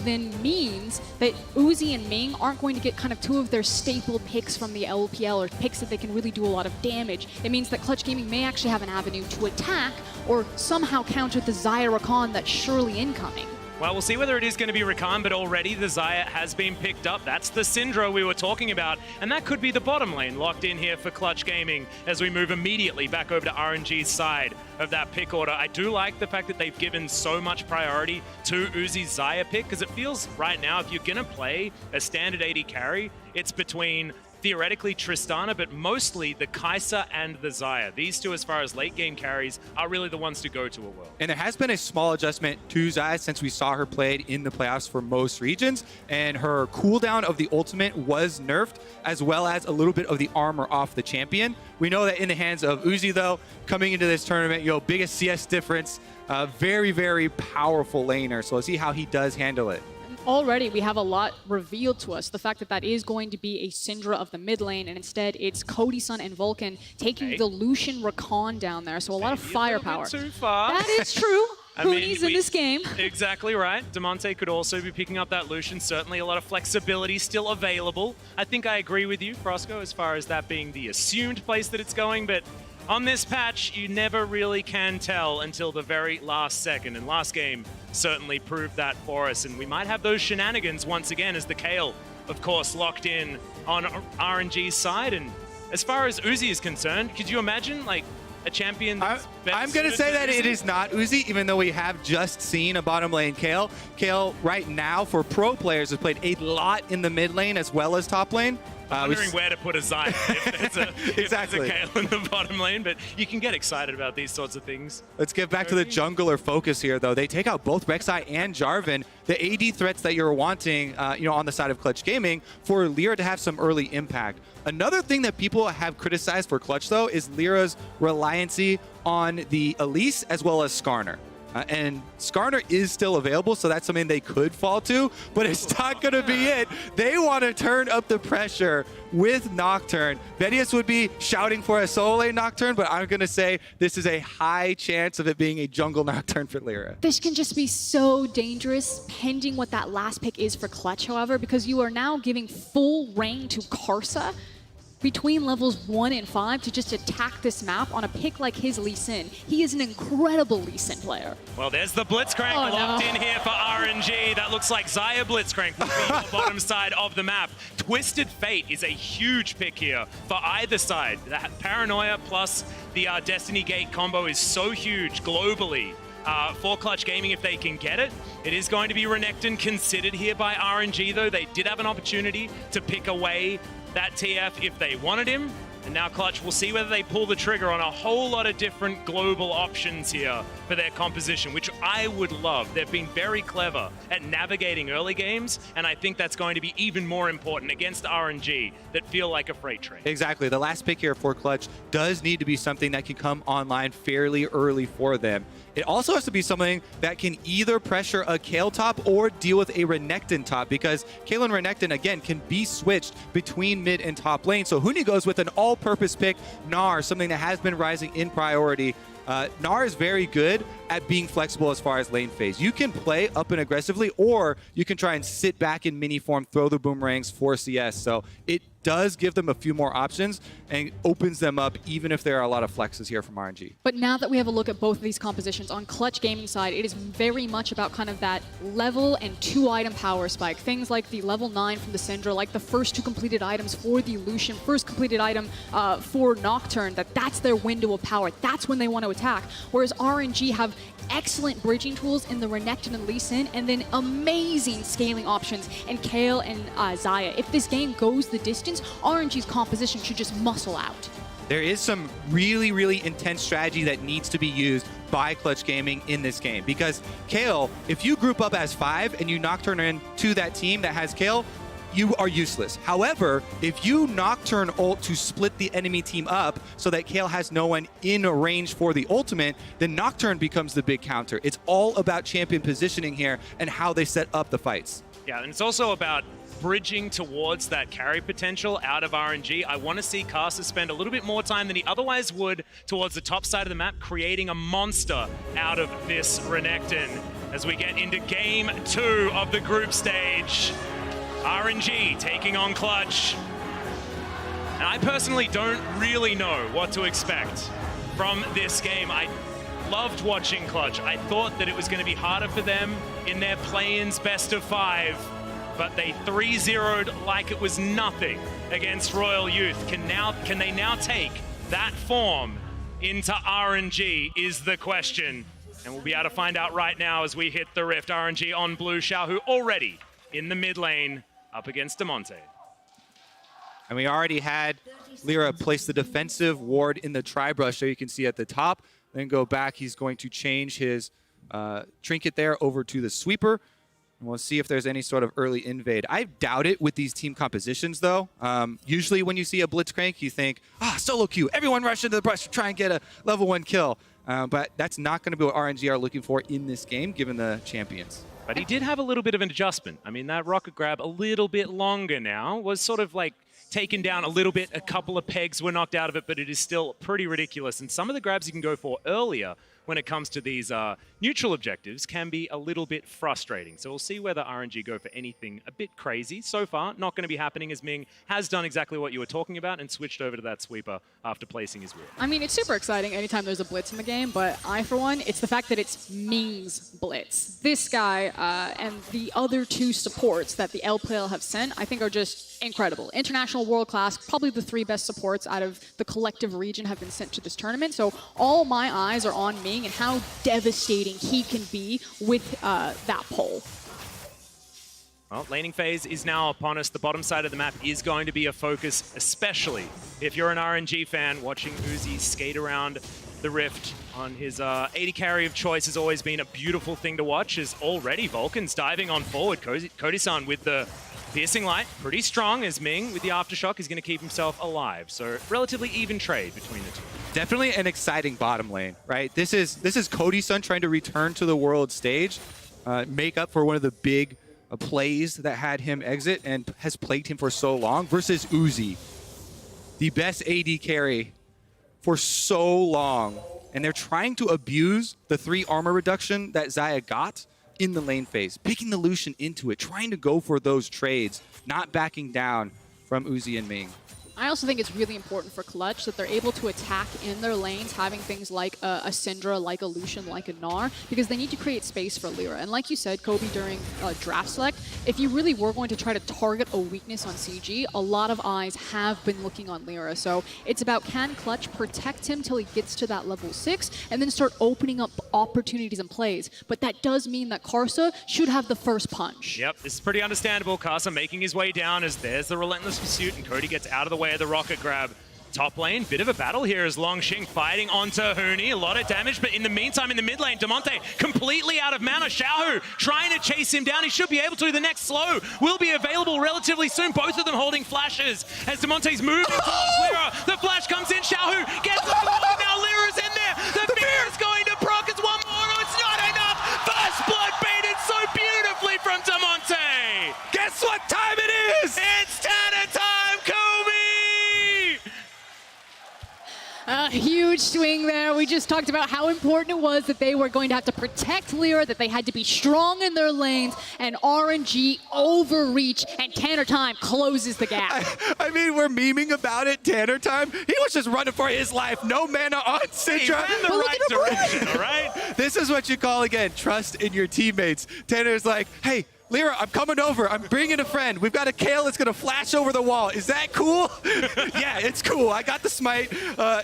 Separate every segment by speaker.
Speaker 1: then means that Uzi and Ming aren't going to get kind of two of their staple picks from the LPL or picks that they can really do a lot of damage. It means that Clutch Gaming may actually have an avenue to attack or somehow counter the Xayah Rakan that's surely incoming.
Speaker 2: Well, we'll see whether it is going to be Rakan, but already the Xayah has been picked up. That's the Syndra we were talking about, and that could be the bottom lane locked in here for Clutch Gaming as we move immediately back over to RNG's side of that pick order. I do like the fact that they've given so much priority to Uzi's Xayah pick, because it feels right now, if you're going to play a standard AD carry, it's between theoretically Tristana, but mostly the Kai'Sa and the Xayah. These two, as far as late game carries, are really the ones to go to a World.
Speaker 3: And there has been a small adjustment to Xayah since we saw her played in the playoffs for most regions, and her cooldown of the ultimate was nerfed, as well as a little bit of the armor off the champion. We know that in the hands of Uzi, though, coming into this tournament, biggest CS difference, very, very powerful laner. So let's see how he does handle it.
Speaker 1: Already, we have a lot revealed to us. The fact that that is going to be a Syndra of the mid lane, and instead it's Cody Sun and Vulcan taking the Lucian Rakan down there. So a lot of firepower.
Speaker 2: Too far.
Speaker 1: That is true. Hooney's in this game.
Speaker 2: Exactly right. Damonte could also be picking up that Lucian. Certainly a lot of flexibility still available. I think I agree with you, Frosco, as far as that being the assumed place that it's going, but on this patch, you never really can tell until the very last second, and last game certainly proved that for us, and we might have those shenanigans once again as the Kayle, of course, locked in on RNG's side. And as far as Uzi is concerned, could you imagine, like, a champion that's
Speaker 3: I'm going to say that it is not Uzi, even though we have just seen a bottom lane Kayle. Kayle, right now, for pro players, has played a lot in the mid lane as well as top lane.
Speaker 2: I'm wondering where to put a Xayah if there's a Kayle in the bottom lane, but you can get excited about these sorts of things.
Speaker 3: Let's get back to the jungler focus here, though. They take out both Rek'Sai and Jarvan, the AD threats that you're wanting, on the side of Clutch Gaming, for Lyra to have some early impact. Another thing that people have criticized for Clutch, though, is Lyra's reliancy on the Elise as well as Skarner. And Skarner is still available, so that's something they could fall to, but it's not going to be it. They want to turn up the pressure with Nocturne. Vedius would be shouting for a solo lane Nocturne, but I'm going to say this is a high chance of it being a jungle Nocturne for Lyra.
Speaker 1: This can just be so dangerous, pending what that last pick is for Clutch, however, because you are now giving full reign to Kar'Sa between levels 1 and 5 to just attack this map on a pick like his Lee Sin. He is an incredible Lee Sin player.
Speaker 2: Well, there's the Blitzcrank locked in here for RNG. That looks like Xayah Blitzcrank will be on the bottom side of the map. Twisted Fate is a huge pick here for either side. That Paranoia plus the Destiny Gate combo is so huge globally. For Clutch Gaming, if they can get it. It is going to be Renekton considered here by RNG, though. They did have an opportunity to pick away that TF if they wanted him. And now Clutch will see whether they pull the trigger on a whole lot of different global options here for their composition, which I would love. They've been very clever at navigating early games, and I think that's going to be even more important against RNG that feel like a freight train.
Speaker 3: Exactly. The last pick here for Clutch does need to be something that can come online fairly early for them. It also has to be something that can either pressure a Kayle top or deal with a Renekton top, because Kayle and Renekton, again, can be switched between mid and top lane. So Huni goes with an all-purpose pick, Gnar, something that has been rising in priority. Gnar is very good at being flexible as far as lane phase. You can play up and aggressively, or you can try and sit back in mini form, throw the boomerangs for CS. So it does give them a few more options and opens them up, even if there are a lot of flexes here from RNG.
Speaker 1: But now that we have a look at both of these compositions, on Clutch Gaming side, it is very much about kind of that level and 2-item power spike. Things like the level 9 from the Syndra, like the first 2 completed items for the Lucian, first completed item for Nocturne, that's their window of power. That's when they want to attack. Whereas RNG have excellent bridging tools in the Renekton and Lee Sin, and then amazing scaling options in Kayle and Xayah. If this game goes the distance, RNG's composition should just muscle out.
Speaker 3: There is some really, really intense strategy that needs to be used by Clutch Gaming in this game, because Kayle, if you group up as 5 and you Nocturne into that team that has Kayle, you are useless. However, if you Nocturne ult to split the enemy team up so that Kayle has no one in range for the ultimate, then Nocturne becomes the big counter. It's all about champion positioning here and how they set up the fights.
Speaker 2: Yeah, and it's also about bridging towards that carry potential out of RNG. I want to see Kar'Sa spend a little bit more time than he otherwise would towards the top side of the map, creating a monster out of this Renekton. as we get into game 2 of the group stage. RNG taking on Clutch. And I personally don't really know what to expect from this game. I loved watching Clutch. I thought that it was going to be harder for them in their play-ins best of 5, but they 3-0'd like it was nothing against Royal Youth. Can they now take that form into RNG is the question. And we'll be able to find out right now as we hit the rift. RNG on blue, Xiaohu already in the mid lane up against Damonte.
Speaker 3: And we already had Lyra place the defensive ward in the tri-brush, so you can see at the top. Then go back, he's going to change his trinket there over to the sweeper. And we'll see if there's any sort of early invade. I doubt it with these team compositions, though. Usually when you see a Blitzcrank, you think, solo queue, everyone rush into the brush to try and get a level 1 kill. But that's not going to be what RNG are looking for in this game, given the champions.
Speaker 2: But he did have a little bit of an adjustment. I mean, that rocket grab a little bit longer now was sort of like taken down a little bit. A couple of pegs were knocked out of it, but it is still pretty ridiculous. And some of the grabs you can go for earlier when it comes to these neutral objectives can be a little bit frustrating. So we'll see whether RNG go for anything a bit crazy. So far, not going to be happening, as Ming has done exactly what you were talking about and switched over to that sweeper after placing his ward.
Speaker 1: I mean, it's super exciting anytime there's a blitz in the game, but for one, it's the fact that it's Ming's blitz. This guy and the other 2 supports that the LPL have sent, I think are just incredible. International, world class, probably the 3 best supports out of the collective region have been sent to this tournament. So all my eyes are on Ming and how devastating he can be with that pole.
Speaker 2: Well, laning phase is now upon us. The bottom side of the map is going to be a focus, especially if you're an RNG fan watching Uzi skate around the rift on his AD carry of choice. Has always been a beautiful thing to watch, as already Vulcan's diving on forward. Cody-san with the piercing light, pretty strong, as Ming with the aftershock is going to keep himself alive. So relatively even trade between the 2.
Speaker 3: Definitely an exciting bottom lane, right? This is Cody-san trying to return to the world stage, make up for one of the big plays that had him exit and has plagued him for so long, versus Uzi, the best AD carry for so long. And they're trying to abuse the 3 armor reduction that Xayah got in the lane phase, picking the Lucian into it, trying to go for those trades, not backing down from Uzi and Ming.
Speaker 1: I also think it's really important for Clutch that they're able to attack in their lanes, having things like a Syndra, like a Lucian, like a Gnar, because they need to create space for Lyra. And like you said, Kobe, during draft select, if you really were going to try to target a weakness on CG, a lot of eyes have been looking on Lyra. So it's about, can Clutch protect him till he gets to that level 6, and then start opening up opportunities and plays. But that does mean that Karsa should have the first punch.
Speaker 2: Yep, this is pretty understandable. Karsa making his way down as there's the relentless pursuit, and Cody gets out of the way of the rocket grab. Top lane, bit of a battle here as Longxing fighting onto Huni. A lot of damage, but in the meantime, in the mid lane, Damonte completely out of mana. Xiaohu trying to chase him down. He should be able to. The next slow will be available relatively soon. Both of them holding flashes as Damonte's moving towards Lyra. The flash comes in. Xiaohu gets over the wall. Now Lyra's in there. The fear is going to proc. It's one more. No, it's not enough. First blood baited so beautifully from Damonte.
Speaker 3: Guess what time it is?
Speaker 2: It's Tanner time, Kobe!
Speaker 1: A huge swing there. We just talked about how important it was that they were going to have to protect Lyra, that they had to be strong in their lanes, and RNG overreach, and Tanner Time closes the gap.
Speaker 3: I mean, we're memeing about it, Tanner Time. He was just running for his life. No mana on Syndra.
Speaker 2: He's in the right direction, all right?
Speaker 3: This is what you call, again, trust in your teammates. Tanner's like, hey, Lyra, I'm coming over. I'm bringing a friend. We've got a Kale that's going to flash over the wall. Is that cool? Yeah, it's cool. I got the smite,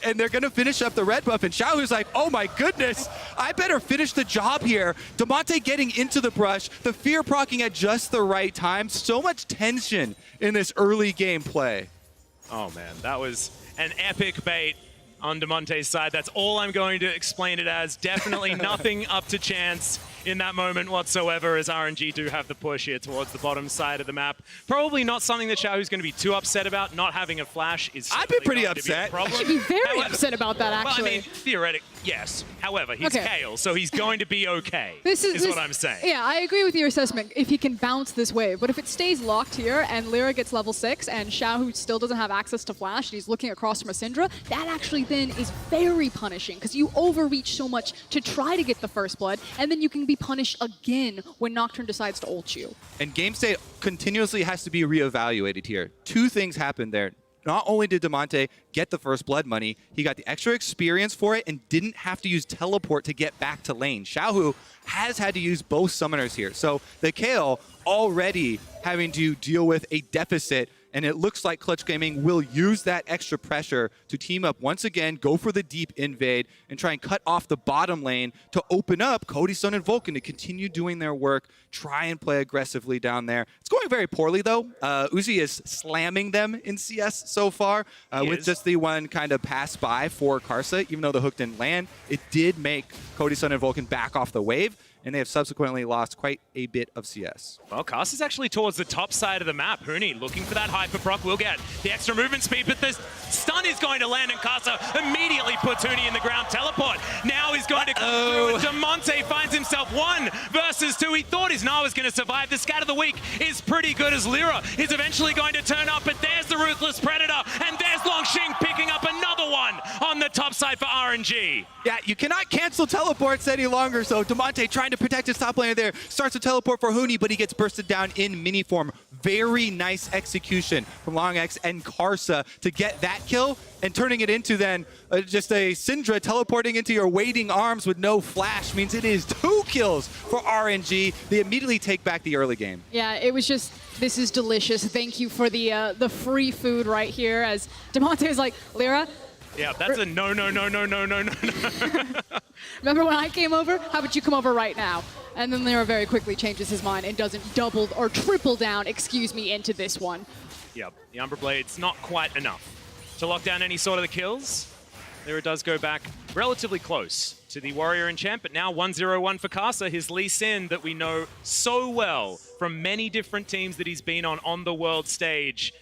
Speaker 3: and they're going to finish up the red buff. And Xiaohu's like, oh my goodness, I better finish the job here. Damonte getting into the brush, the fear proccing at just the right time. So much tension in this early game play.
Speaker 2: Oh man, that was an epic bait on Damonte's side. That's all I'm going to explain it as. Definitely nothing up to chance in that moment whatsoever, as RNG do have the push here towards the bottom side of the map. Probably not something that Xiaohu's going to be too upset about. Not having a flash is
Speaker 3: I'd be pretty upset.
Speaker 1: I should be very upset about that, actually.
Speaker 2: Well, I mean, theoretically, yes. However, he's Kale, so he's going to be okay, is what I'm saying.
Speaker 1: Yeah, I agree with your assessment if he can bounce this wave. But if it stays locked here and Lyra gets level 6 and Xiaohu still doesn't have access to flash and he's looking across from a Syndra, that actually then is very punishing, because you overreach so much to try to get the first blood, and then you can be punished again when Nocturne decides to ult you.
Speaker 3: And game state continuously has to be reevaluated here. Two things happened there. Not only did Damonte get the first blood money, he got the extra experience for it and didn't have to use teleport to get back to lane. Xiaohu has had to use both summoners here. So the Kayle already having to deal with a deficit, and it looks like Clutch Gaming will use that extra pressure to team up once again, go for the deep invade, and try and cut off the bottom lane to open up Cody, Sun, and Vulcan to continue doing their work, try and play aggressively down there. It's going very poorly, though. Uzi is slamming them in CS so far, with just the one kind of pass by for Karsa. Even though the hook didn't land, it did make Cody, Sun, and Vulcan back off the wave, and they have subsequently lost quite a bit of CS.
Speaker 2: Well, Karsa's actually towards the top side of the map. Huni looking for that hyper proc, will get the extra movement speed, but the stun is going to land, and Karsa immediately puts Huni in the ground. Teleport now he's going to come through, and Damonte finds himself 1 versus 2. He thought his Gnar was going to survive. The scat of the week is pretty good as Lyra is eventually going to turn up, but there's the Ruthless Predator, and there's Longxing picking up another one on the top side for RNG.
Speaker 3: Yeah, you cannot cancel teleports any longer, so Damonte trying to protect his top laner there, starts to teleport for Huni, but he gets bursted down in mini form. Very nice execution from LongX and Karsa to get that kill, and turning it into then just a Syndra teleporting into your waiting arms with no flash means it is 2 kills for RNG. They immediately take back the early game.
Speaker 1: Yeah, it was just, this is delicious. Thank you for the free food right here, as Damonte is like, Lyra,
Speaker 2: yeah, that's a no.
Speaker 1: remember when I came over? How about you come over right now? And then Lyra very quickly changes his mind and doesn't double or triple down, into this one.
Speaker 2: Yep, the Umbra Blade's not quite enough to lock down any sort of the kills. Lyra does go back relatively close to the Warrior and Champ, but now 1-0-1 for Karsa, his Lee Sin that we know so well from many different teams that he's been on the world stage.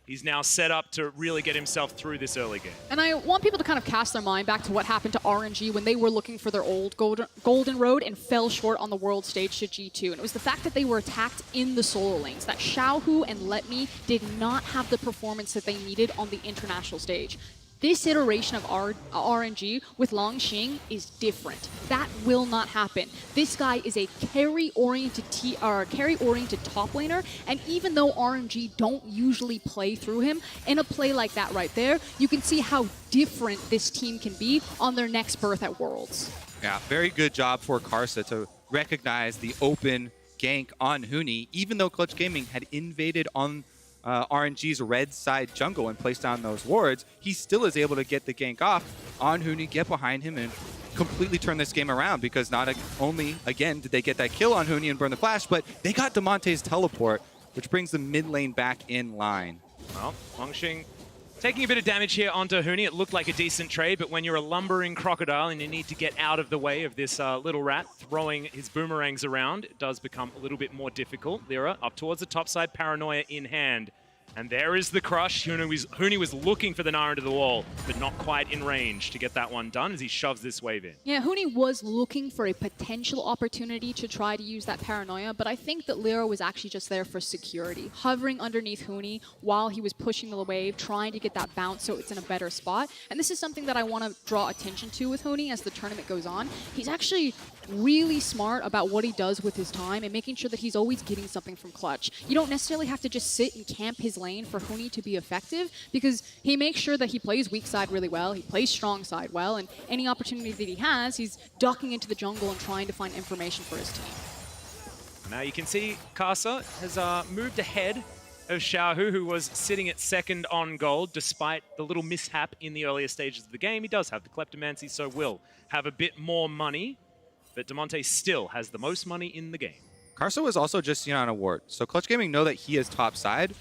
Speaker 2: He's now set up to really get himself through this early game.
Speaker 1: And I want people to kind of cast their mind back to what happened to RNG when they were looking for their old golden road and fell short on the world stage to G2. And it was the fact that they were attacked in the solo lanes, that Xiaohu and Letme did not have the performance that they needed on the international stage. This iteration of RNG with Longxing is different. That will not happen. This guy is a carry-oriented top laner, and even though RNG don't usually play through him, in a play like that right there, you can see how different this team can be on their next berth at Worlds.
Speaker 3: Yeah, very good job for Karsa to recognize the open gank on Huni, even though Clutch Gaming had invaded on RNG's red side jungle and place down those wards, he still is able to get the gank off on Huni, get behind him, and completely turn this game around, because not only, again, did they get that kill on Huni and burn the flash, but they got Damonte's teleport, which brings the mid lane back in line.
Speaker 2: Well, Longxing taking a bit of damage here onto Huni. It looked like a decent trade, but when you're a lumbering crocodile and you need to get out of the way of this little rat throwing his boomerangs around, it does become a little bit more difficult. Lyra up towards the top side, Paranoia in hand. And there is the crush. Huni was looking for the Gnar into the wall, but not quite in range to get that one done as he shoves this wave in.
Speaker 1: Yeah, Huni was looking for a potential opportunity to try to use that Paranoia, but I think that Lyra was actually just there for security, hovering underneath Huni while he was pushing the wave, trying to get that bounce so it's in a better spot. And this is something that I want to draw attention to with Huni as the tournament goes on. He's actually really smart about what he does with his time and making sure that he's always getting something from Clutch. You don't necessarily have to just sit and camp his lane for Huni to be effective, because he makes sure that he plays weak side really well, he plays strong side well, and any opportunity that he has, he's ducking into the jungle and trying to find information for his team.
Speaker 2: Now you can see Karsa has moved ahead of Xiaohu, who was sitting at second on gold despite the little mishap in the earlier stages of the game. He does have the Kleptomancy, so will have a bit more money, but Damonte still has the most money in the game.
Speaker 3: Karsa was also just seen on a ward, so Clutch Gaming know that he is top side.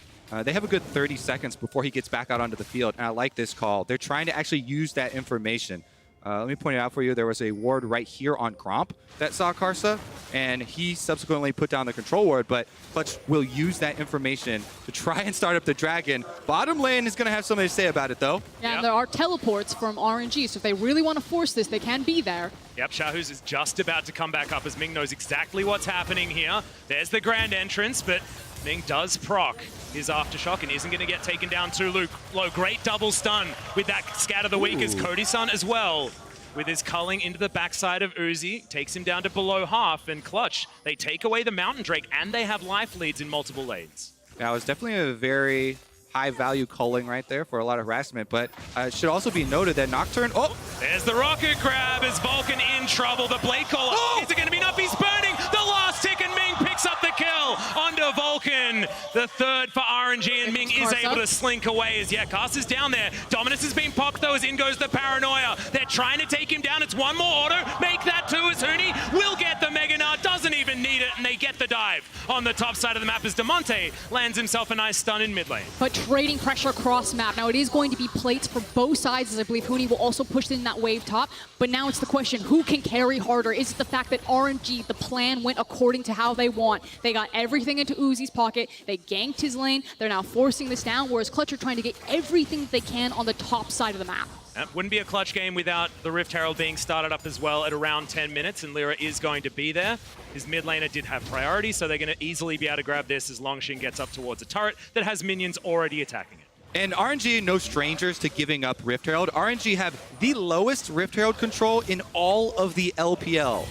Speaker 3: They have a good 30 seconds before he gets back out onto the field, and I like this call. They're trying to actually use that information. Let me point it out for you. There was a ward right here on Gromp that saw Karsa, and he subsequently put down the control ward, but Clutch will use that information to try and start up the dragon. Bottom lane is going to have something to say about it, though.
Speaker 1: Yeah, and there are teleports from RNG, so if they really want to force this, they can be there.
Speaker 2: Yep, Xiaohu's is just about to come back up as Ming knows exactly what's happening here. There's the grand entrance, but Ming does proc his Aftershock and isn't going to get taken down too low. Great double stun with that scat of the week as Cody Sun as well with his culling into the backside of Uzi, takes him down to below half, and Clutch, they take away the Mountain Drake, and they have life leads in multiple lanes.
Speaker 3: Now, it's definitely a very high-value culling right there for a lot of harassment, but it should also be noted that Nocturne... Oh!
Speaker 2: There's the rocket grab. Is Vulcan in trouble? The blade caller.
Speaker 3: Oh!
Speaker 2: Is it going to be enough? He's burning. The last tick, and Ming picks up the kill onto Vulcan. The third for RNG, and Ming is able to slink away as, Cast is down there. Dominus has been popped, though, as in goes the Paranoia. They're trying to take him down. It's one more auto. Make that two as Huni will get the Mega Nard. Doesn't even need it, and they get the dive on the top side of the map as Demonte lands himself a nice stun in mid lane.
Speaker 1: But trading pressure across map. Now, it is going to be plates for both sides, as I believe Huni will also push in that wave top. But now it's the question, who can carry harder? Is it the fact that RNG, the plan went according to how they want? They got everything into Uzi's pocket. They ganked his lane. They're now forcing this down, whereas Clutch are trying to get everything that they can on the top side of the map.
Speaker 2: That wouldn't be a Clutch game without the Rift Herald being started up as well at around 10 minutes, and Lyra is going to be there. His mid laner did have priority, so they're going to easily be able to grab this as Longshin gets up towards a turret that has minions already attacking it.
Speaker 3: And RNG, no strangers to giving up Rift Herald. RNG have the lowest Rift Herald control in all of the LPL.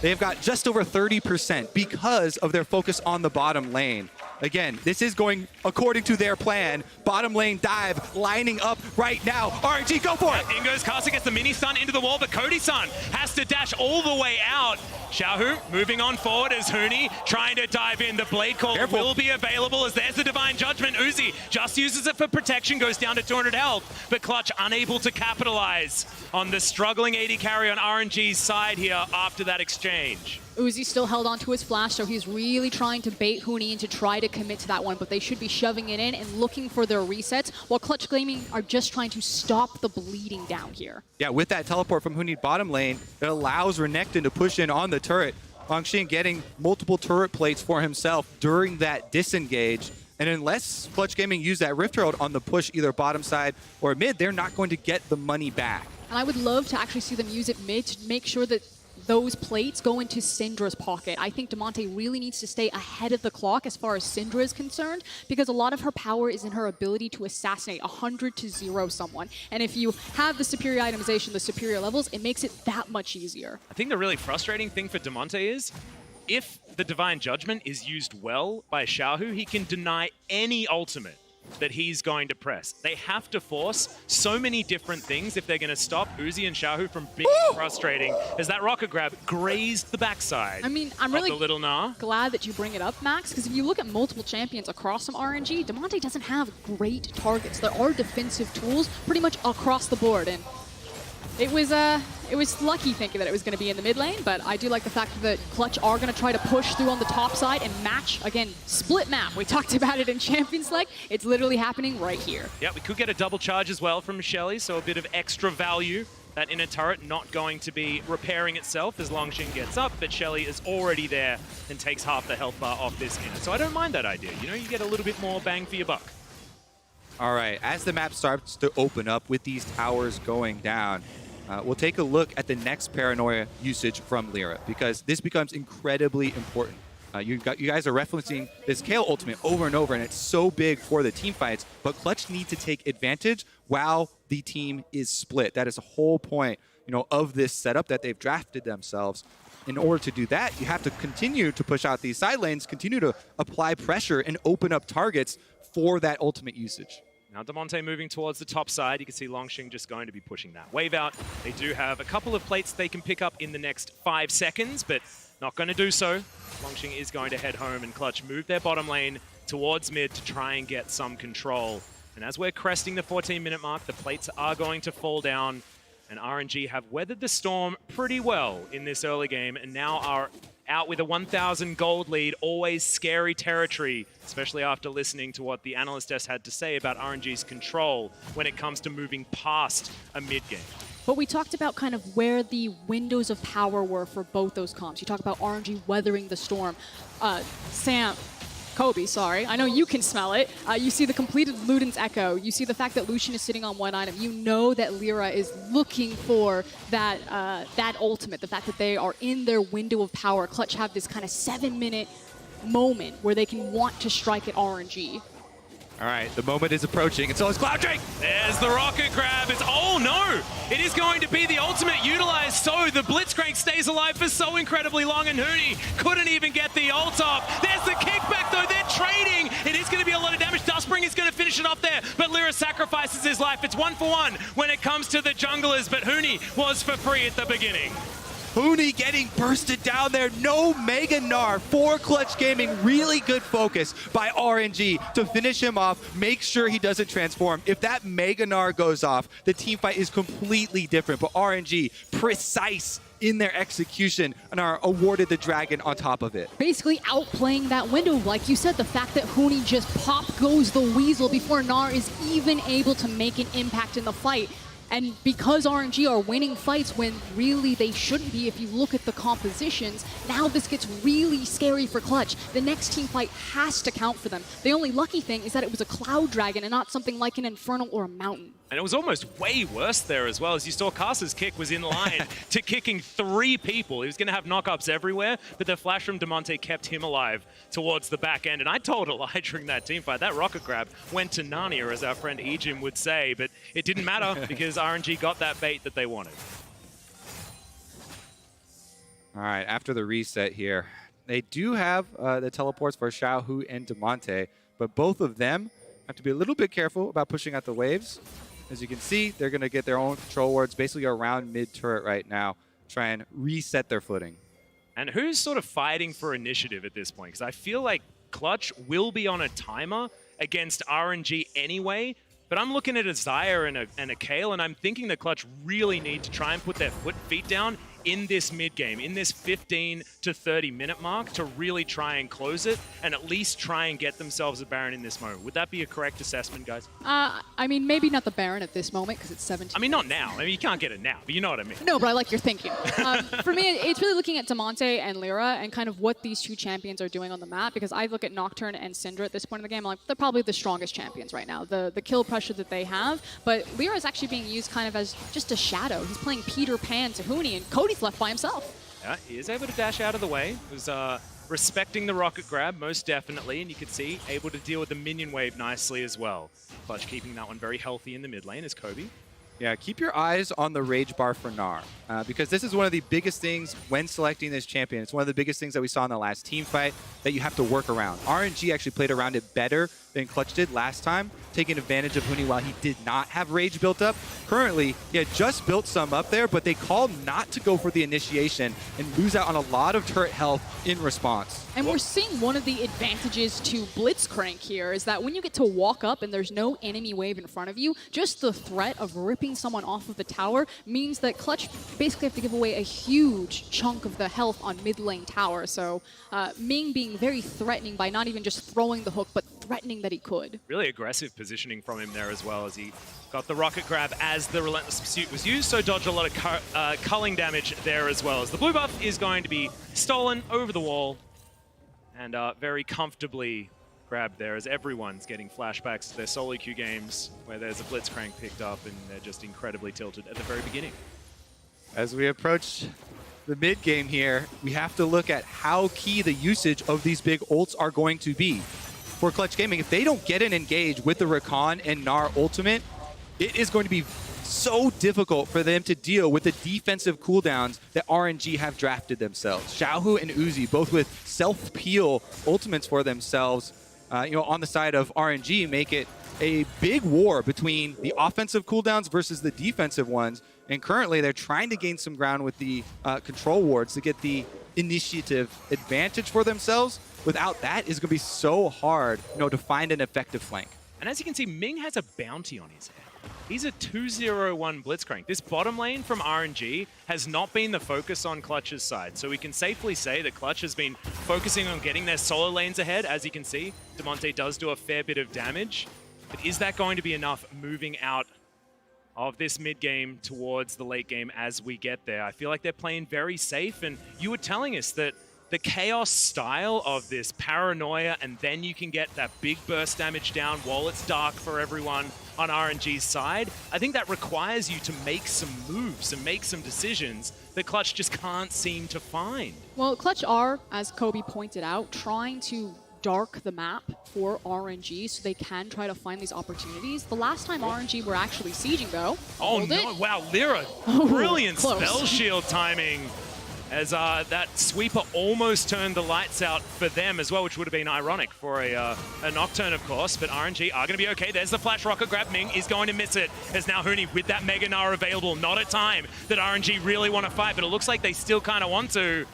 Speaker 3: They've got just over 30% because of their focus on the bottom lane. Again, this is going according to their plan. Bottom lane dive lining up right now. RNG, go for it!
Speaker 2: In goes Kasa, gets the mini stun into the wall, but Cody-san has to dash all the way out. Xiaohu moving on forward as Huni trying to dive in. The Blade Call will be available as there's the Divine Judgment. Uzi just uses it for protection, goes down to 200 health, but Clutch unable to capitalize on the struggling AD carry on RNG's side here after that exchange.
Speaker 1: Uzi still held on to his flash, so he's really trying to bait Huni in to try to commit to that one, but they should be shoving it in and looking for their resets, while Clutch Gaming are just trying to stop the bleeding down here.
Speaker 3: Yeah, with that teleport from Huni bottom lane, it allows Renekton to push in on the turret. Longshin getting multiple turret plates for himself during that disengage. And unless Clutch Gaming use that Rift Herald on the push, either bottom side or mid, they're not going to get the money back.
Speaker 1: And I would love to actually see them use it mid to make sure that those plates go into Syndra's pocket. I think Demonte really needs to stay ahead of the clock as far as Syndra is concerned, because a lot of her power is in her ability to assassinate 100 to 0 someone. And if you have the superior itemization, the superior levels, it makes it that much easier.
Speaker 2: I think the really frustrating thing for Demonte is, if the Divine Judgment is used well by Xiaohu, he can deny any ultimate that he's going to press. They have to force so many different things if they're going to stop Uzi and Xiaohu from being frustrating, as that rocket grab grazed the backside.
Speaker 1: I mean, I'm really
Speaker 2: the little Nah.
Speaker 1: glad that you bring it up, Max, because if you look at multiple champions across some RNG, Demonte doesn't have great targets. There are defensive tools pretty much across the board, and it was lucky thinking that it was going to be in the mid lane, but I do like the fact that Clutch are going to try to push through on the top side and match, again, split map. We talked about it in Champions League. It's literally happening right here.
Speaker 2: Yeah, we could get a double charge as well from Shelly, so a bit of extra value. That inner turret not going to be repairing itself as Longshin gets up, but Shelly is already there and takes half the health bar off this inner. So I don't mind that idea. You know, you get a little bit more bang for your buck.
Speaker 3: All right, as the map starts to open up with these towers going down, we'll take a look at the next Paranoia usage from Lyra, because this becomes incredibly important. You guys are referencing this Kayle ultimate over and over, and it's so big for the team fights, but Clutch need to take advantage while the team is split. That is the whole point, of this setup that they've drafted themselves. In order to do that, you have to continue to push out these side lanes, continue to apply pressure and open up targets for that ultimate usage.
Speaker 2: Now Demonte moving towards the top side. You can see Longshin just going to be pushing that wave out. They do have a couple of plates they can pick up in the next 5 seconds, but not going to do so. Longshin is going to head home, and Clutch move their bottom lane towards mid to try and get some control. And as we're cresting the 14-minute mark, the plates are going to fall down, and RNG have weathered the storm pretty well in this early game, and now are out with a 1,000 gold lead. Always scary territory, especially after listening to what the analyst desk had to say about RNG's control when it comes to moving past a mid game.
Speaker 1: But we talked about kind of where the windows of power were for both those comps. You talk about RNG weathering the storm. Kobe, sorry. I know you can smell it. You see the completed Luden's Echo. You see the fact that Lucian is sitting on one item. You know that Lyra is looking for that that ultimate, the fact that they are in their window of power. Clutch have this kind of 7-minute moment where they can want to strike at RNG.
Speaker 3: All right, the moment is approaching, and so is Cloud Drake.
Speaker 2: There's the rocket grab. It's, oh no! It is going to be the ultimate utilized, so the Blitzcrank stays alive for so incredibly long, and Huni couldn't even get the ult off. There's the kickback though, they're trading! It is going to be a lot of damage. Dustspring is going to finish it off there, but Lyra sacrifices his life. It's 1-for-1 when it comes to the junglers, but Huni was for free at the beginning.
Speaker 3: Huni getting bursted down there. No Mega Gnar for Clutch Gaming. Really good focus by RNG to finish him off, make sure he doesn't transform. If that Mega Gnar goes off, the team fight is completely different. But RNG, precise in their execution, and are awarded the dragon on top of it.
Speaker 1: Basically outplaying that window. Like you said, the fact that Huni just pop goes the weasel before Gnar is even able to make an impact in the fight. And because RNG are winning fights when really they shouldn't be, if you look at the compositions, now this gets really scary for Clutch. The next team fight has to count for them. The only lucky thing is that it was a Cloud Dragon and not something like an Infernal or a Mountain.
Speaker 2: And it was almost way worse there as well. As you saw, Casa's kick was in line to kicking 3 people. He was going to have knockups everywhere, but the flash from Demonte kept him alive towards the back end. And I told a lie during that team fight. That rocket grab went to Narnia, as our friend Ejim would say, but it didn't matter because RNG got that bait that they wanted.
Speaker 3: All right, after the reset here, they do have the teleports for Xiaohu and Demonte, but both of them have to be a little bit careful about pushing out the waves. As you can see, they're going to get their own control wards basically around mid-turret right now, try and reset their footing.
Speaker 2: And who's sort of fighting for initiative at this point? Because I feel like Clutch will be on a timer against RNG anyway, but I'm looking at a Xayah and a Kayle, and I'm thinking the Clutch really need to try and put their feet down in this mid-game, in this 15 to 30 minute mark, to really try and close it and at least try and get themselves a Baron in this moment. Would that be a correct assessment, guys?
Speaker 1: I mean, maybe not the Baron at this moment because it's 17.
Speaker 2: I mean, not now. I mean, you can't get it now, but you know what I mean.
Speaker 1: No, but I like your thinking. For me, it's really looking at Demonte and Lyra and kind of what these two champions are doing on the map, because I look at Nocturne and Syndra at this point in the game, I'm like, they're probably the strongest champions right now, the kill pressure that they have, but Lyra is actually being used kind of as just a shadow. He's playing Peter Pan to Huni, and Cody's left by himself.
Speaker 2: Yeah, he is able to dash out of the way. Was respecting the rocket grab, most definitely, and you could see, able to deal with the minion wave nicely as well. Clutch keeping that one very healthy in the mid lane is Kobe.
Speaker 3: Yeah, keep your eyes on the rage bar for Gnar, because this is one of the biggest things when selecting this champion. It's one of the biggest things that we saw in the last team fight that you have to work around. RNG actually played around it better than Clutch did last time, taking advantage of Huni while he did not have rage built up. Currently, he had just built some up there, but they called not to go for the initiation and lose out on a lot of turret health in response.
Speaker 1: And we're seeing one of the advantages to Blitzcrank here is that when you get to walk up and there's no enemy wave in front of you, just the threat of ripping someone off of the tower means that Clutch basically have to give away a huge chunk of the health on mid lane tower. So Ming being very threatening by not even just throwing the hook, but threatening that he could.
Speaker 2: Really aggressive positioning from him there as well, as he got the rocket grab as the Relentless Pursuit was used, so dodged a lot of culling damage there as well. As the blue buff is going to be stolen over the wall and very comfortably grabbed there, as everyone's getting flashbacks to their solo queue games where there's a Blitzcrank picked up and they're just incredibly tilted at the very beginning.
Speaker 3: As we approach the mid game here, we have to look at how key the usage of these big ults are going to be. For Clutch Gaming, if they don't get an engage with the Rakan and Gnar ultimate, it is going to be so difficult for them to deal with the defensive cooldowns that RNG have drafted themselves. Xiaohu and Uzi, both with self-peel ultimates for themselves, on the side of RNG, make it a big war between the offensive cooldowns versus the defensive ones. And currently, they're trying to gain some ground with the control wards to get the initiative advantage for themselves. Without that, it's going to be so hard, to find an effective flank.
Speaker 2: And as you can see, Ming has a bounty on his head. He's a 2-0-1 Blitzcrank. This bottom lane from RNG has not been the focus on Clutch's side. So we can safely say that Clutch has been focusing on getting their solo lanes ahead. As you can see, Demonte does do a fair bit of damage. But is that going to be enough moving out of this mid game towards the late game as we get there? I feel like they're playing very safe, and you were telling us that the chaos style of this paranoia, and then you can get that big burst damage down while it's dark for everyone on RNG's side. I think that requires you to make some moves and make some decisions that Clutch just can't seem to find.
Speaker 1: Well, Clutch are, as Kobe pointed out, trying to dark the map for RNG so they can try to find these opportunities. The last time RNG were actually sieging, though.
Speaker 2: Oh, no. Wow, Lyra. Brilliant spell shield timing. As that sweeper almost turned the lights out for them as well, which would have been ironic for a Nocturne, of course. But RNG are going to be okay. There's the flash rocket grab. Ming is going to miss it. As now Huni with that Mega Gnar available. Not a time that RNG really want to fight, but it looks like they still kind of want to.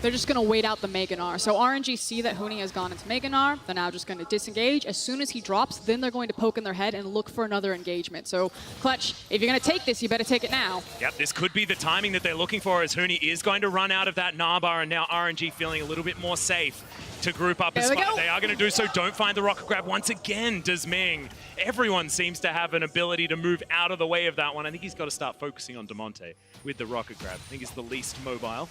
Speaker 1: They're just going to wait out the Mega Gnar. So RNG see that Huni has gone into Mega Gnar. They're now just going to disengage. As soon as he drops, then they're going to poke in their head and look for another engagement. So Clutch, if you're going to take this, you better take it now.
Speaker 2: Yep, this could be the timing that they're looking for, as Huni is going to run out of that Gnar bar, and now RNG feeling a little bit more safe to group up as far. They are going to do so. Don't find the rocket grab once again, does Ming. Everyone seems to have an ability to move out of the way of that one. I think he's got to start focusing on Demonte with the rocket grab. I think he's the least mobile.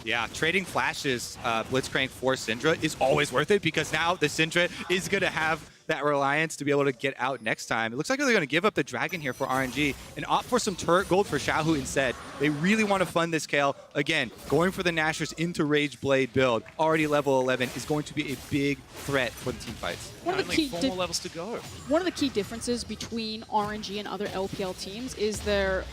Speaker 3: Yeah, trading flashes Blitzcrank for Syndra is always worth it, because now the Syndra is going to have that reliance to be able to get out next time. It looks like they're going to give up the Dragon here for RNG and opt for some turret gold for Xiaohu instead. They really want to fund this Kale. Again, going for the Nashers into Rage Blade build, already level 11, is going to be a big threat for the team fights.
Speaker 2: Only 4 more levels to go.
Speaker 1: One of the key differences between RNG and other LPL teams is their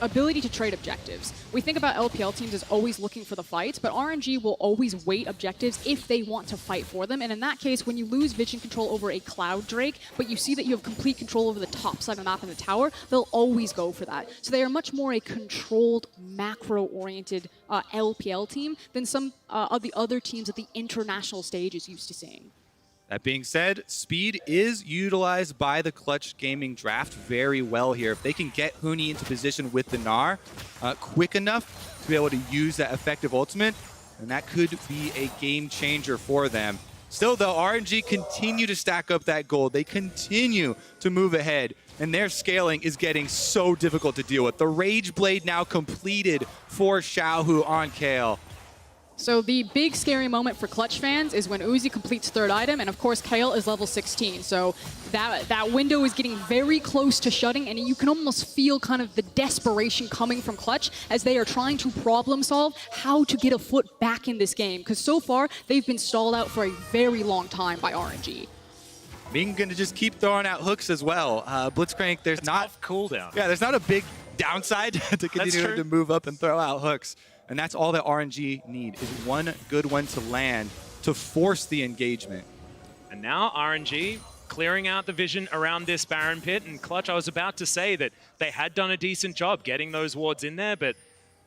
Speaker 1: ability to trade objectives. We think about LPL teams as always looking for the fights, but RNG will always wait objectives if they want to fight for them. And in that case, when you lose vision control over a Cloud Drake, but you see that you have complete control over the top side of the map and the tower, they'll always go for that. So they are much more a controlled, macro-oriented LPL team than some of the other teams at the international stage is used to seeing.
Speaker 3: That being said, speed is utilized by the Clutch Gaming draft very well here. If they can get Huni into position with the Gnar quick enough to be able to use that effective ultimate, then that could be a game changer for them. Still though, RNG continue to stack up that gold. They continue to move ahead, and their scaling is getting so difficult to deal with. The Rage Blade now completed for Xiaohu on Kale.
Speaker 1: So the big scary moment for Clutch fans is when Uzi completes third item, and of course Kale is level 16. So that window is getting very close to shutting, and you can almost feel kind of the desperation coming from Clutch as they are trying to problem solve how to get a foot back in this game. Because so far, they've been stalled out for a very long time by RNG.
Speaker 3: Ming gonna just keep throwing out hooks as well. Blitzcrank, there's not
Speaker 2: off cooldown.
Speaker 3: Yeah, there's not a big downside to continue to move up and throw out hooks. And that's all that RNG need, is one good one to land to force the engagement.
Speaker 2: And now RNG clearing out the vision around this Baron pit. And Clutch, I was about to say that they had done a decent job getting those wards in there, but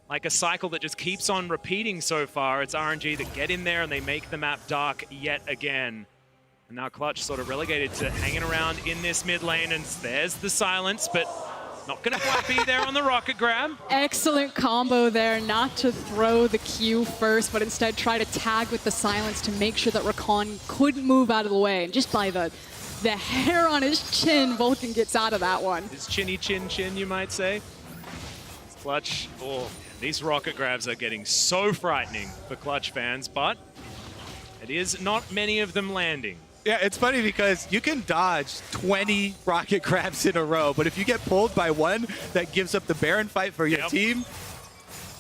Speaker 2: like a cycle that just keeps on repeating so far, it's RNG that get in there and they make the map dark yet again. And now Clutch sort of relegated to hanging around in this mid lane, and there's the silence, but not going to quite be there on the rocket grab.
Speaker 1: Excellent combo there, not to throw the Q first, but instead try to tag with the silence to make sure that Rakan couldn't move out of the way. And just by the hair on his chin, Vulcan gets out of that one.
Speaker 2: His chinny chin, you might say. Clutch, oh, these rocket grabs are getting so frightening for Clutch fans, but it is not many of them landing.
Speaker 3: Yeah, it's funny because you can dodge 20 rocket grabs in a row, but if you get pulled by one that gives up the Baron fight for your team,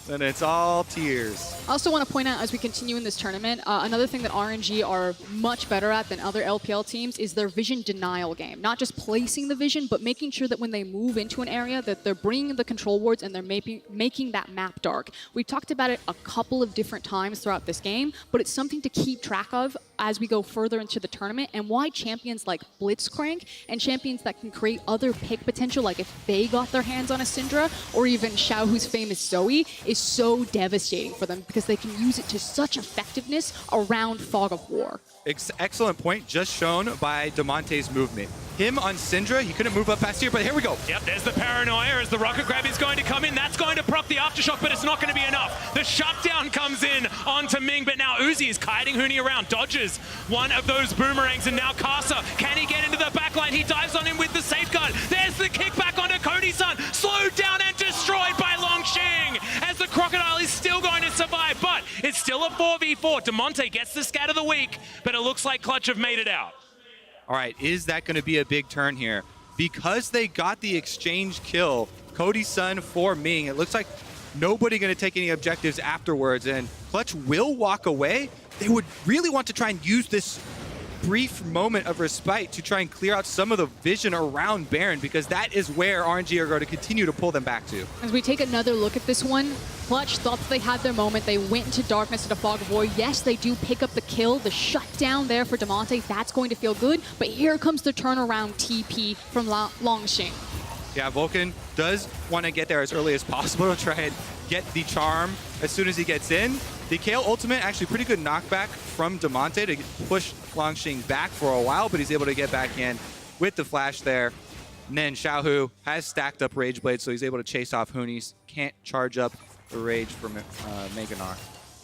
Speaker 3: then it's all tears.
Speaker 1: I also want to point out, as we continue in this tournament, another thing that RNG are much better at than other LPL teams is their vision denial game. Not just placing the vision, but making sure that when they move into an area that they're bringing the control wards and they're making that map dark. We've talked about it a couple of different times throughout this game, but it's something to keep track of as we go further into the tournament, and why champions like Blitzcrank and champions that can create other pick potential, like if they got their hands on a Syndra or even Xiaohu's famous Zoe, is so devastating for them because they can use it to such effectiveness around Fog of War.
Speaker 3: Excellent point, just shown by Demonte's movement. Him on Syndra, he couldn't move up past here, but here we go.
Speaker 2: Yep, there's the paranoia as the rocket grab is going to come in. That's going to proc the aftershock, but it's not going to be enough. The shutdown comes in onto Ming, but now Uzi is kiting Huni around, dodges one of those boomerangs, and now Kasa, can he get into the backline? He dives on him with the safeguard. There's the kickback onto Cody-san, slowed down and destroyed by Longxing, as the Crocodile is still going to survive, but it's still a 4v4. Demonte gets the scat of the week, but it looks like Clutch have made it out.
Speaker 3: All right, is that going to be a big turn here? Because they got the exchange kill, Cody Sun for Ming, it looks like Nobody going to take any objectives afterwards, and Clutch will walk away. They would really want to try and use this brief moment of respite to try and clear out some of the vision around Baron, because that is where RNG are going to continue to pull them back to.
Speaker 1: As we take another look at this one, Clutch thought that they had their moment. They went into darkness at a fog of war. Yes, they do pick up the kill, the shutdown there for Damonte. That's going to feel good, but here comes the turnaround TP from Longxing.
Speaker 3: Yeah, Vulcan does want to get there as early as possible to try and get the charm as soon as he gets in. The Kayle ultimate, actually pretty good knockback from Damonte to push Longxing back for a while, but he's able to get back in with the flash there. And then Xiaohu has stacked up Rage Blade, so he's able to chase off Hoonies. Can't charge up the Rage for Meganar.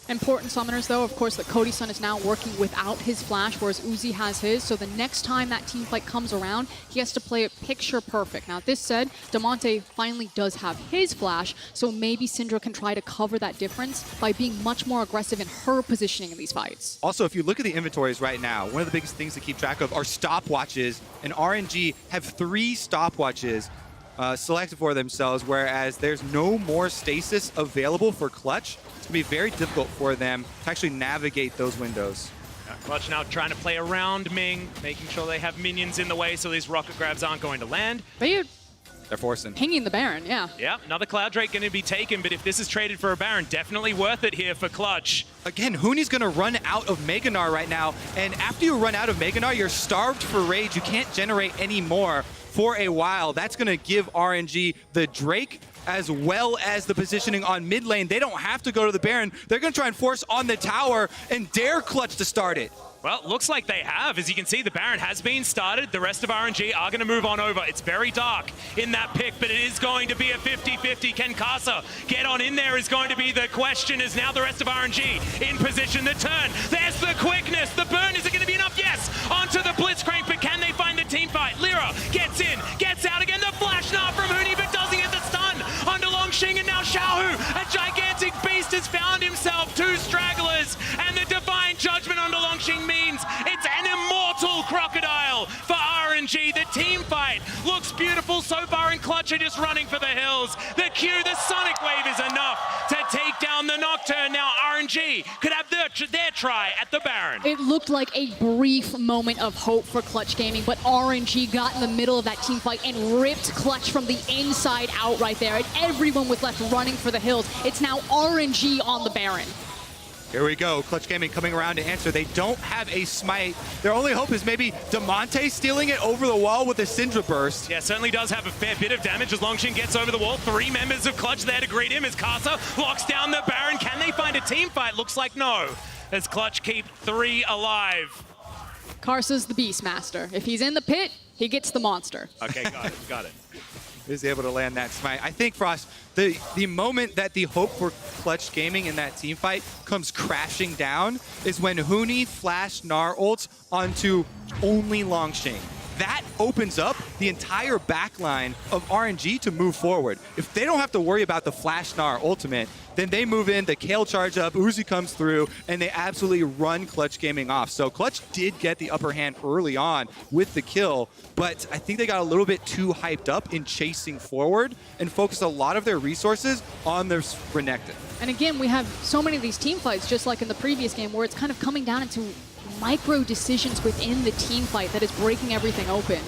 Speaker 1: Important summoners, though, of course, that Cody Sun is now working without his flash, whereas Uzi has his. So the next time that team fight comes around, he has to play it picture perfect. Now, this said, Damonte finally does have his flash, so maybe Syndra can try to cover that difference by being much more aggressive in her positioning in these fights.
Speaker 3: Also, if you look at the inventories right now, one of the biggest things to keep track of are stopwatches, and RNG have 3 stopwatches selected for themselves, whereas there's no more stasis available for Clutch. It's going to be very difficult for them to actually navigate those windows.
Speaker 2: Clutch now trying to play around Ming, making sure they have minions in the way so these rocket grabs aren't going to land.
Speaker 1: They're
Speaker 3: forcing.
Speaker 1: pinging the Baron, yeah.
Speaker 2: Yeah, another Cloud Drake going to be taken, but if this is traded for a Baron, definitely worth it here for Clutch.
Speaker 3: Again, Hoonie's going to run out of Meganar right now, and after you run out of Meganar, you're starved for Rage. You can't generate any more for a while. That's going to give RNG the Drake as well as the positioning on mid lane. They don't have to go to the Baron. They're going to try and force on the tower and dare Clutch to start it.
Speaker 2: Well, looks like they have. As you can see, the Baron has been started. The rest of RNG are going to move on over. It's very dark in that pick, but it is going to be a 50-50. Can Casa get on in there is going to be the question, as now the rest of RNG in position. The turn, there's the quickness. The burn, is it going to be enough? Yes, onto the Blitzcrank, but can they find the team fight? Lyra gets in, gets out again. The flash now from Huni, but doesn't get the stun onto Longxing, and now Xiaohu, a gigantic beast, has found himself 2 stragglers, and the divine judgment onto Longxing means it's an immortal crocodile for RNG. The team fight looks beautiful so far, and Clutch are just running for the hills. The Q, the Sonic Wave is enough to take down the Nocturne. Now RNG could have their try at the Baron.
Speaker 1: It looked like a brief moment of hope for Clutch Gaming, but RNG got in the middle of that team fight and ripped Clutch from the inside out right there, and everyone was left running for the hills. It's now RNG on the Baron.
Speaker 3: Here we go. Clutch Gaming coming around to answer. They don't have a smite. Their only hope is maybe Damonte stealing it over the wall with a Syndra burst.
Speaker 2: Yeah, certainly does have a fair bit of damage as Longxing gets over the wall. 3 members of Clutch there to greet him as Casa locks down the Baron. Can they find a team fight? Looks like no, as Clutch keep 3 alive.
Speaker 1: Karsa's the Beastmaster. If he's in the pit, he gets the monster.
Speaker 2: Okay, got it.
Speaker 3: Is able to land that smite. I think, Frost, the moment that the hope for Clutch Gaming in that team fight comes crashing down is when Huni flash Gnar ults onto only Longxing. That opens up the entire backline of RNG to move forward. If they don't have to worry about the flash Gnar ultimate, then they move in, the Kayle charge up, Uzi comes through, and they absolutely run Clutch Gaming off. So Clutch did get the upper hand early on with the kill, but I think they got a little bit too hyped up in chasing forward and focused a lot of their resources on their Renekton.
Speaker 1: And again, we have so many of these team fights, just like in the previous game, where it's kind of coming down into micro decisions within the team fight that is breaking everything open.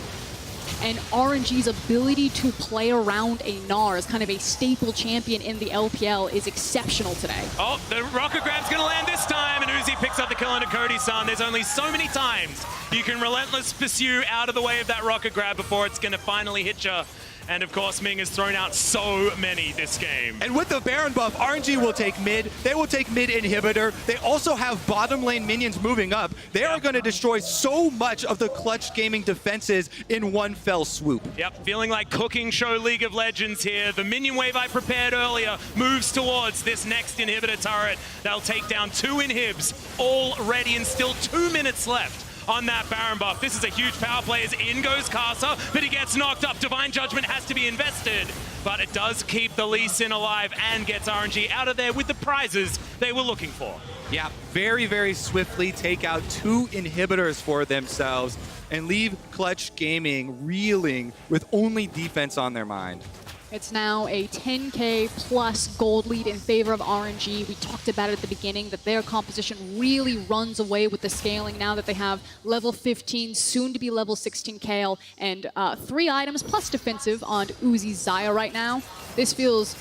Speaker 1: And RNG's ability to play around a Gnar as kind of a staple champion in the LPL is exceptional today.
Speaker 2: Oh, the rocket grab's gonna land this time, and Uzi picks up the kill onto Cody-san. There's only so many times you can relentless pursue out of the way of that rocket grab before it's gonna finally hit you. And of course, Ming has thrown out so many this game.
Speaker 3: And with the Baron buff, RNG will take mid. They will take mid inhibitor. They also have bottom lane minions moving up. They are going to destroy so much of the Clutch Gaming defenses in one fell swoop.
Speaker 2: Yep, feeling like cooking show League of Legends here. The minion wave I prepared earlier moves towards this next inhibitor turret. They'll take down 2 inhibs already, and still 2 minutes left on that Baron buff. This is a huge power play as in goes Casa, but he gets knocked up. Divine Judgment has to be invested, but it does keep the Lee Sin alive and gets RNG out of there with the prizes they were looking for.
Speaker 3: Yeah, very, very swiftly take out 2 inhibitors for themselves and leave Clutch Gaming reeling with only defense on their mind.
Speaker 1: It's now a 10K plus gold lead in favor of RNG. We talked about it at the beginning that their composition really runs away with the scaling now that they have level 15, soon to be level 16 Kale, and 3 items plus defensive on Uzi Zaya right now. This feels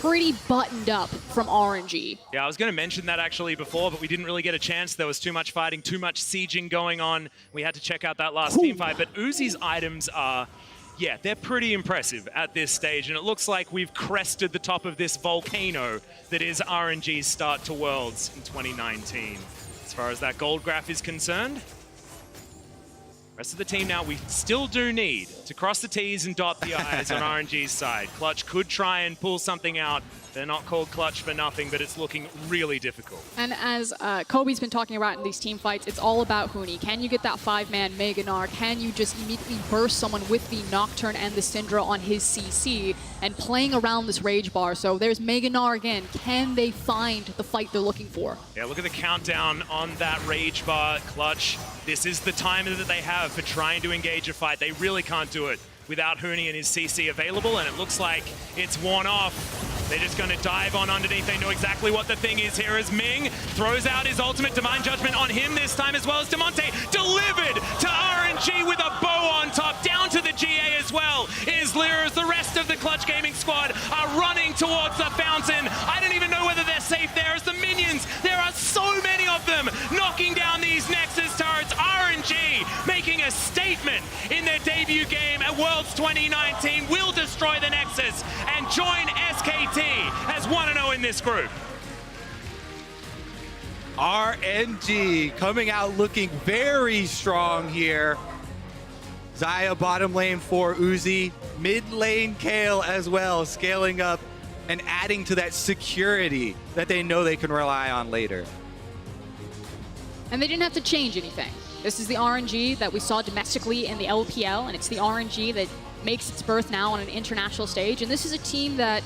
Speaker 1: pretty buttoned up from RNG.
Speaker 2: Yeah, I was going to mention that actually before, but we didn't really get a chance. There was too much fighting, too much sieging going on. We had to check out that last team fight, but Uzi's items are... yeah, they're pretty impressive at this stage, and it looks like we've crested the top of this volcano that is RNG's start to Worlds in 2019. As far as that gold graph is concerned, rest of the team now, we still do need to cross the T's and dot the I's on RNG's side. Clutch could try and pull something out. They're not called Clutch for nothing, but it's looking really difficult.
Speaker 1: And as Kobe's been talking about in these team fights, it's all about Huni. Can you get that 5-man Mega Gnar? Can you just immediately burst someone with the Nocturne and the Syndra on his CC and playing around this Rage Bar? So there's Mega Gnar again. Can they find the fight they're looking for?
Speaker 2: Yeah, look at the countdown on that Rage Bar. Clutch, this is the time that they have for trying to engage a fight. They really can't do it without Huni and his CC available, and it looks like it's worn off. They're just going to dive on underneath. They know exactly what the thing is here as Ming throws out his ultimate Divine Judgment on him this time, as well as Demonte delivered to RNG with a bow on top. Down to the GA as well is Lyra, as the rest of the Clutch Gaming squad are running towards the fountain. I don't even know whether they're safe there as the minions, there are so many of them knocking down these Nexus turrets. RNG making a statement in their debut game at Worlds 2019 will destroy the Nexus and join SKT as 1-0 in this group.
Speaker 3: RNG coming out looking very strong here. Zaya bottom lane for Uzi, mid lane Kale as well, scaling up and adding to that security that they know they can rely on later.
Speaker 1: And they didn't have to change anything. This is the RNG that we saw domestically in the LPL, and it's the RNG that makes its birth now on an international stage. And this is a team that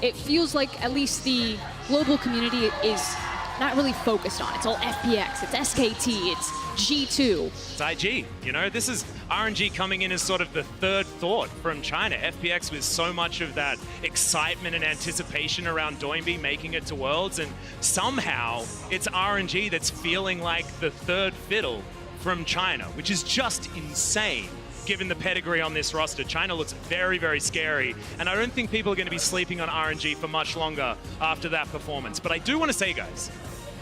Speaker 1: it feels like at least the global community is not really focused on. It's all FPX, it's SKT, it's G2.
Speaker 2: It's IG, you know, this is RNG coming in as sort of the third thought from China. FPX with so much of that excitement and anticipation around Doinby making it to Worlds, and somehow it's RNG that's feeling like the third fiddle from China, which is just insane. Given the pedigree on this roster, China looks very, very scary, and I don't think people are going to be sleeping on RNG for much longer after that performance. But I do want to say, guys,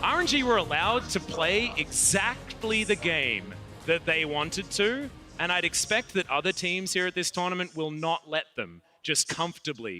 Speaker 2: RNG were allowed to play exactly the game that they wanted to, and I'd expect that other teams here at this tournament will not let them just comfortably